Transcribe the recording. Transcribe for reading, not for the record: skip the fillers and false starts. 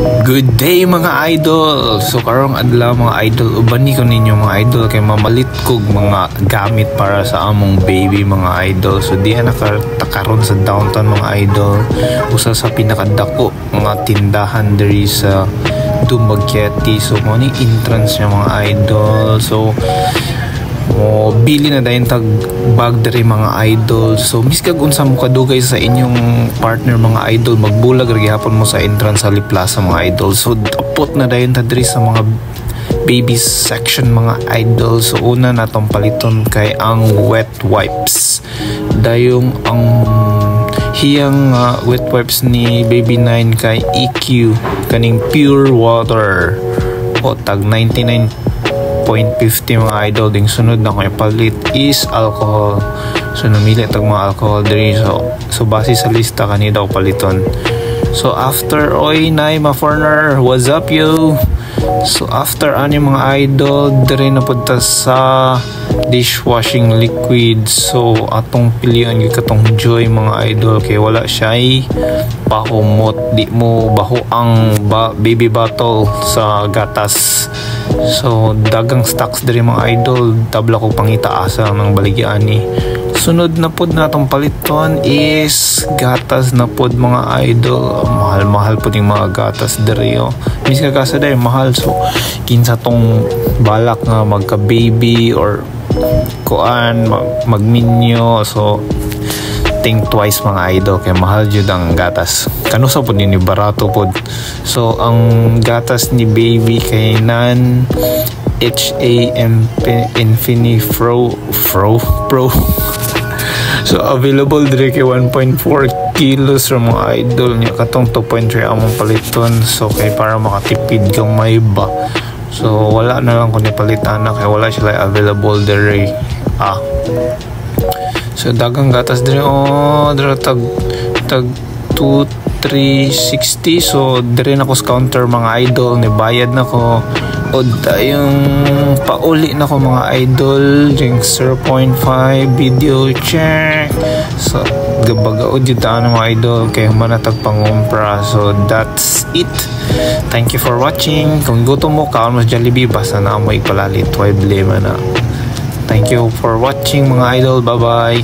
Good day mga idol! So karong adlaw mga idol, ubani ko ninyo mga idol kay mamalit kog mga gamit para sa among baby mga idol. So diha nakatakaron sa downtown mga idol, usa sa pinakadako mga tindahan diri sa Dumaguete. So mo ni entrance niya mga idol. So bili na dayon tag bag diri mga idol. So miskag unsa mo kadugay sa inyong partner mga idol, magbulag ra gyapon mo sa entrance sa Plaza mga idol. So apot na dayon ta diri sa mga baby section mga idol. So una natong paliton kay ang wet wipes. Dayong ang hiyang wet wipes ni baby 9 kay EQ kaning pure water o tag 99.50 mga idol. Ding sunod na ko ipalit is alcohol. So namili tag mga alcohol diri. So base sa lista kani daw paliton. So after nay ma foreigner, what's up yo? So after ani mga idol diri na punta sa dishwashing liquid. So atong pilihan gyud katong Joy mga idol kay wala siya pahumot, di mo baho ang baby bottle sa gatas. So dagang stocks diri mga idol, tabla ko pangitaasa ng baligyan ni. Sunod na pod natong paliton is gatas na pod mga idol. Mahal-mahal pod yung mga gatas diri oh. Miska kasa day mahal. So kinsa tong balak nga magka baby or kuan magminyo, so think twice mga idol kay mahal jud ang gatas. Kanusa pod ni barato pod. So ang gatas ni baby kay nan HA Infinifro Pro. So available dire kay 1.4 kilos ra mga idol nya katong 2.3 among paliton. So kay para makatipid kang may ba. So wala na lang kun ipalitan na kay wala sila available dire. So dagang gatas dire dire tag 2,360. So dire na ko sa counter mga idol, ni bayad na ko o dayong pauli na ko mga idol. Yung 0.5 video check. So gabagaod yun taan mga idol kay humanatag pangumpra. So that's it. Thank you for watching. Kung gusto mo kaon mo Jollibee, basta na mo ipalalit, why blame na. Thank you for watching mga idol. Bye bye.